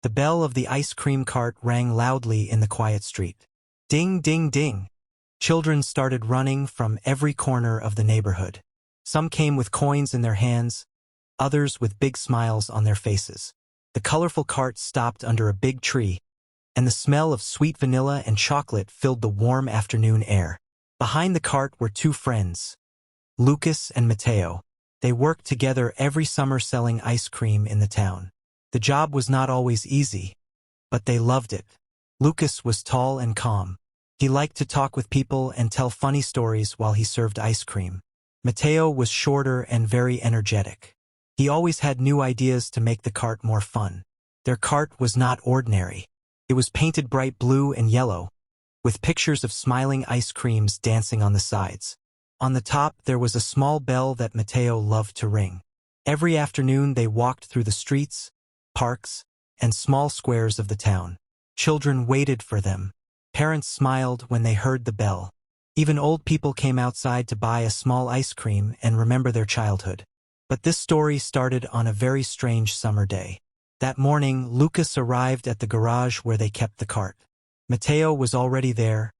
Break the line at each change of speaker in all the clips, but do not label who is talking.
The bell of the ice cream cart rang loudly in the quiet street. Ding, ding, ding. Children started running from every corner of the neighborhood. Some came with coins in their hands, others with big smiles on their faces. The colorful cart stopped under a big tree, and the smell of sweet vanilla and chocolate filled the warm afternoon air. Behind the cart were two friends, Lucas and Mateo. They worked together every summer selling ice cream in the town. The job was not always easy, but they loved it. Lucas was tall and calm. He liked to talk with people and tell funny stories while he served ice cream. Mateo was shorter and very energetic. He always had new ideas to make the cart more fun. Their cart was not ordinary. It was painted bright blue and yellow, with pictures of smiling ice creams dancing on the sides. On the top there was a small bell that Mateo loved to ring. Every afternoon they walked through the streets, parks, and small squares of the town. Children waited for them. Parents smiled when they heard the bell. Even old people came outside to buy a small ice cream and remember their childhood. But this story started on a very strange summer day. That morning, Lucas arrived at the garage where they kept the cart. Mateo was already there,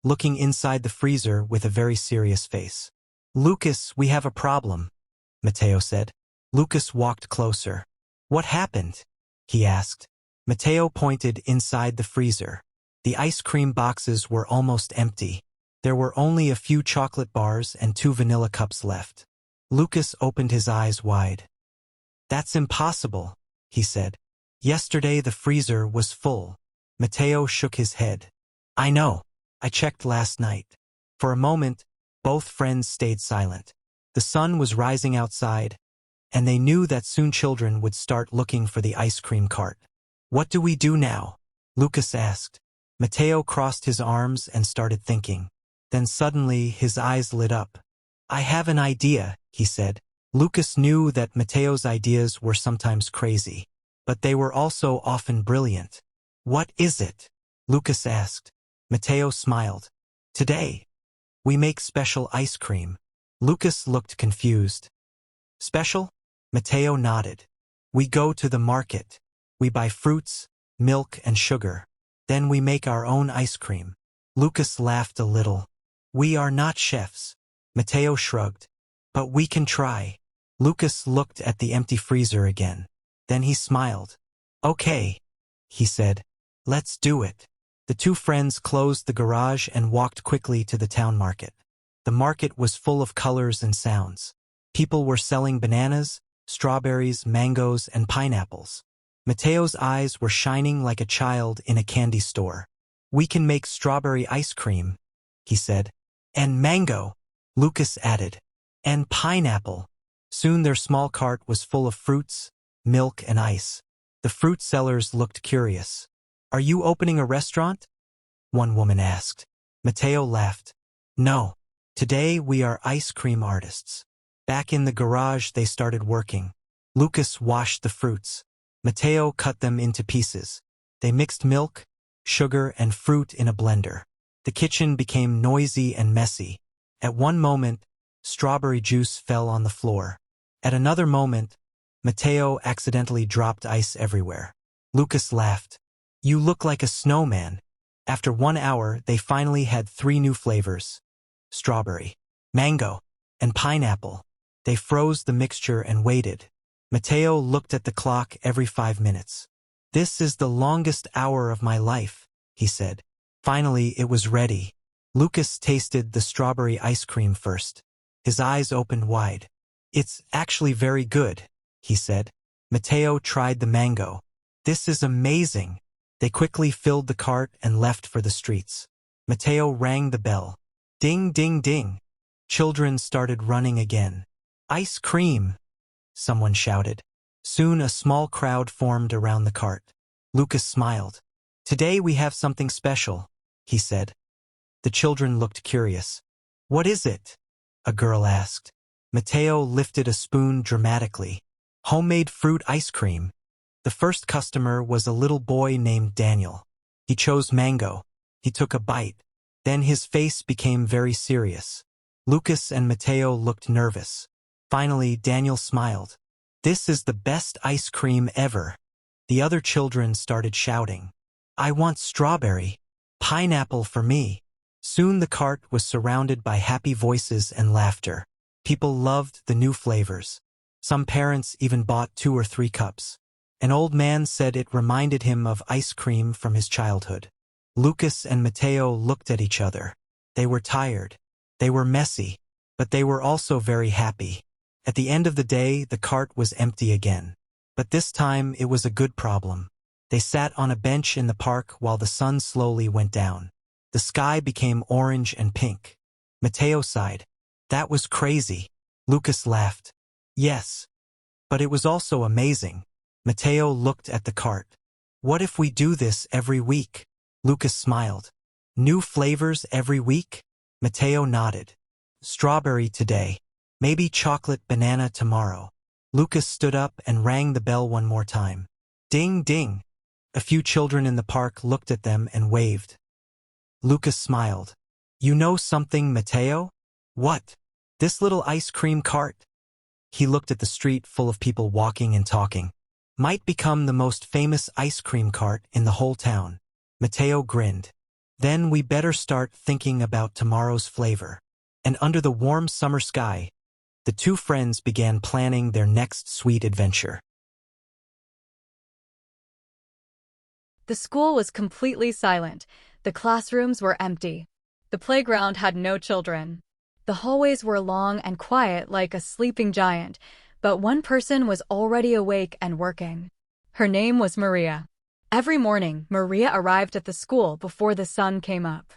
looking inside the freezer with a very serious face. "Lucas, we have a problem," Mateo said. Lucas walked closer. "What happened?" he asked. Mateo pointed inside the freezer. The ice cream boxes were almost empty. There were only a few chocolate bars and 2 vanilla cups left. Lucas opened his eyes wide. "That's impossible," he said. "Yesterday the freezer was full." Mateo shook his head. "I know. I checked last night." For a moment, both friends stayed silent. The sun was rising outside, and they knew that soon children would start looking for the ice cream cart. "What do we do now?" Lucas asked. Mateo crossed his arms and started thinking. Then suddenly his eyes lit up. "I have an idea," he said. Lucas knew that Mateo's ideas were sometimes crazy, but they were also often brilliant. "What is it?" Lucas asked. Mateo smiled. "Today, we make special ice cream." Lucas looked confused. "Special?" Mateo nodded. "We go to the market. We buy fruits, milk, and sugar. Then we make our own ice cream." Lucas laughed a little. "We are not chefs." Mateo shrugged. "But we can try." Lucas looked at the empty freezer again. Then he smiled. "Okay," he said. "Let's do it." The two friends closed the garage and walked quickly to the town market. The market was full of colors and sounds. People were selling bananas, strawberries, mangoes, and pineapples. Mateo's eyes were shining like a child in a candy store. "We can make strawberry ice cream," he said. "And mango," Lucas added. "And pineapple." Soon their small cart was full of fruits, milk, and ice. The fruit sellers looked curious. "Are you opening a restaurant?" one woman asked. Mateo laughed. "No. Today we are ice cream artists." Back in the garage they started working. Lucas washed the fruits. Mateo cut them into pieces. They mixed milk, sugar, and fruit in a blender. The kitchen became noisy and messy. At one moment, strawberry juice fell on the floor. At another moment, Mateo accidentally dropped ice everywhere. Lucas laughed. "You look like a snowman." After 1 hour, they finally had 3 new flavors: strawberry, mango, and pineapple. They froze the mixture and waited. Mateo looked at the clock every 5 minutes. "This is the longest hour of my life," he said. Finally, it was ready. Lucas tasted the strawberry ice cream first. His eyes opened wide. "It's actually very good," he said. Mateo tried the mango. "This is amazing." They quickly filled the cart and left for the streets. Mateo rang the bell. Ding, ding, ding. Children started running again. "Ice cream!" someone shouted. Soon a small crowd formed around the cart. Lucas smiled. "Today we have something special," he said. The children looked curious. "What is it?" a girl asked. Mateo lifted a spoon dramatically. "Homemade fruit ice cream." The first customer was a little boy named Daniel. He chose mango. He took a bite. Then his face became very serious. Lucas and Mateo looked nervous. Finally, Daniel smiled. "This is the best ice cream ever." The other children started shouting, "I want strawberry! Pineapple for me!" Soon the cart was surrounded by happy voices and laughter. People loved the new flavors. Some parents even bought 2 or 3 cups. An old man said it reminded him of ice cream from his childhood. Lucas and Mateo looked at each other. They were tired. They were messy. But they were also very happy. At the end of the day, the cart was empty again. But this time, it was a good problem. They sat on a bench in the park while the sun slowly went down. The sky became orange and pink. Mateo sighed. "That was crazy." Lucas laughed. "Yes. But it was also amazing." Mateo looked at the cart. "What if we do this every week?" Lucas smiled. "New flavors every week?" Mateo nodded. "Strawberry today. Maybe chocolate banana tomorrow." Lucas stood up and rang the bell one more time. Ding, ding. A few children in the park looked at them and waved. Lucas smiled. "You know something, Mateo?" "What?" "This little ice cream cart." He looked at the street full of people walking and talking. "Might become the most famous ice cream cart in the whole town." Mateo grinned. "Then we better start thinking about tomorrow's flavor." And under the warm summer sky, the two friends began planning their next sweet adventure.
The school was completely silent. The classrooms were empty. The playground had no children. The hallways were long and quiet like a sleeping giant, but one person was already awake and working. Her name was Maria. Every morning, Maria arrived at the school before the sun came up.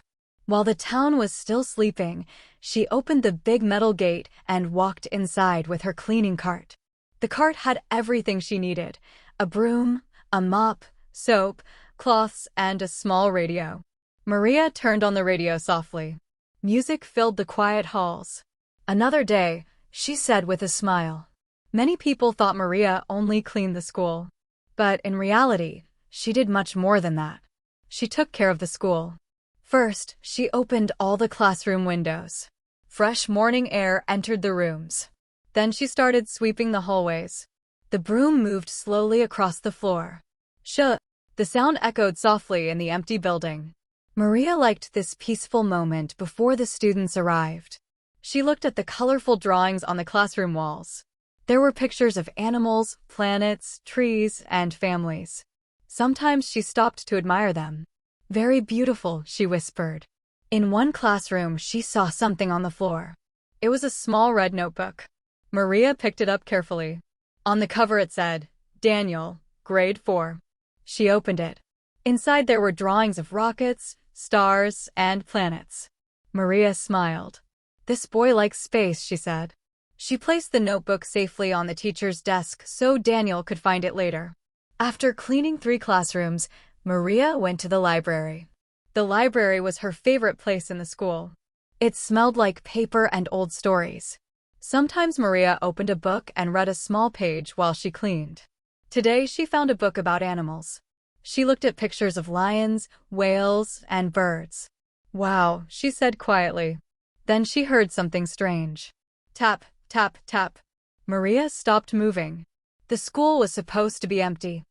While the town was still sleeping, she opened the big metal gate and walked inside with her cleaning cart. The cart had everything she needed: a broom, a mop, soap, cloths, and a small radio. Maria turned on the radio softly. Music filled the quiet halls. "Another day," she said with a smile. Many people thought Maria only cleaned the school. But in reality, she did much more than that. She took care of the school. First, she opened all the classroom windows. Fresh morning air entered the rooms. Then she started sweeping the hallways. The broom moved slowly across the floor. Shh! The sound echoed softly in the empty building. Maria liked this peaceful moment before the students arrived. She looked at the colorful drawings on the classroom walls. There were pictures of animals, planets, trees, and families. Sometimes she stopped to admire them. "Very beautiful," she whispered. In one classroom, she saw something on the floor. It was a small red notebook. Maria picked it up carefully. On the cover it said, "Daniel, grade 4. She opened it. Inside there were drawings of rockets, stars, and planets. Maria smiled. "This boy likes space," she said. She placed the notebook safely on the teacher's desk so Daniel could find it later. After cleaning 3 classrooms, Maria went to the library. The library was her favorite place in the school. It smelled like paper and old stories. Sometimes Maria opened a book and read a small page while she cleaned. Today she found a book about animals. She looked at pictures of lions, whales, and birds. "Wow," she said quietly. Then she heard something strange. Tap, tap, tap. Maria stopped moving. The school was supposed to be empty.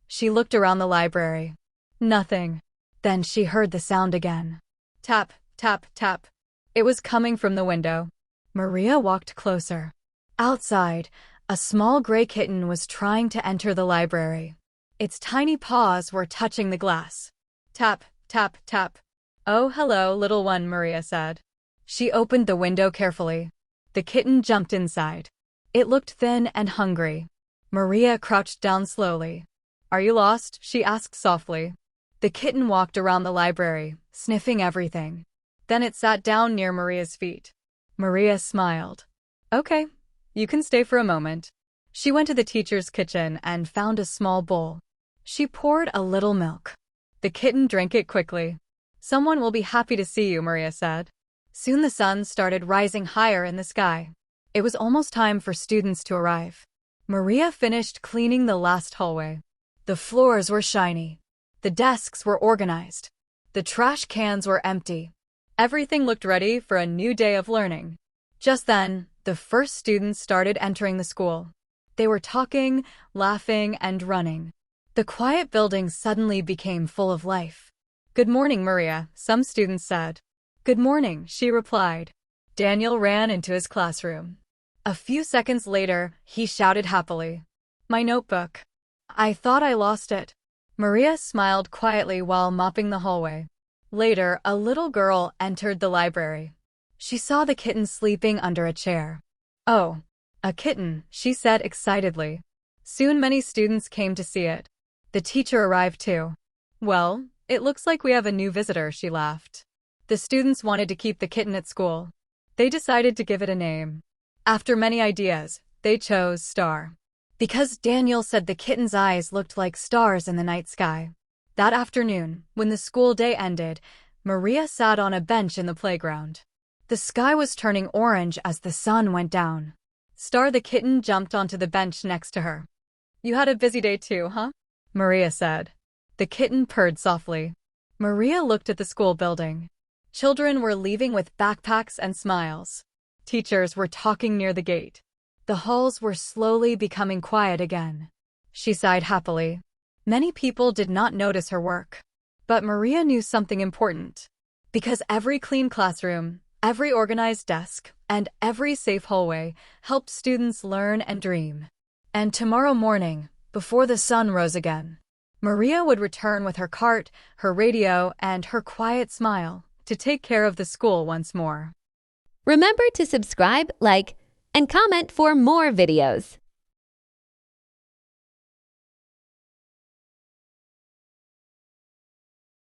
She looked around the library. Nothing. Then she heard the sound again. Tap, tap, tap. It was coming from the window. Maria walked closer. Outside, a small gray kitten was trying to enter the library. Its tiny paws were touching the glass. Tap, tap, tap. "Oh, hello, little one," Maria said. She opened the window carefully. The kitten jumped inside. It looked thin and hungry. Maria crouched down slowly. "Are you lost?" she asked softly. The kitten walked around the library, sniffing everything. Then it sat down near Maria's feet. Maria smiled. "Okay, you can stay for a moment." She went to the teacher's kitchen and found a small bowl. She poured a little milk. The kitten drank it quickly. "Someone will be happy to see you," Maria said. Soon the sun started rising higher in the sky. It was almost time for students to arrive. Maria finished cleaning the last hallway. The floors were shiny. The desks were organized. The trash cans were empty. Everything looked ready for a new day of learning. Just then, the first students started entering the school. They were talking, laughing, and running. The quiet building suddenly became full of life. "Good morning, Maria," some students said. "Good morning," she replied. Daniel ran into his classroom. A few seconds later, he shouted happily, "My notebook. I thought I lost it." Maria smiled quietly while mopping the hallway. Later, a little girl entered the library. She saw the kitten sleeping under a chair. "Oh, a kitten," she said excitedly. Soon many students came to see it. The teacher arrived too. "Well, it looks like we have a new visitor," she laughed. The students wanted to keep the kitten at school. They decided to give it a name. After many ideas, they chose Star, because Daniel said the kitten's eyes looked like stars in the night sky. That afternoon, when the school day ended, Maria sat on a bench in the playground. The sky was turning orange as the sun went down. Star the kitten jumped onto the bench next to her. "You had a busy day too, huh?" Maria said. The kitten purred softly. Maria looked at the school building. Children were leaving with backpacks and smiles. Teachers were talking near the gate. The halls were slowly becoming quiet again. She sighed happily. Many people did not notice her work. But Maria knew something important. Because every clean classroom, every organized desk, and every safe hallway helped students learn and dream. And tomorrow morning, before the sun rose again, Maria would return with her cart, her radio, and her quiet smile to take care of the school once more.
Remember to subscribe, like, and comment for more videos.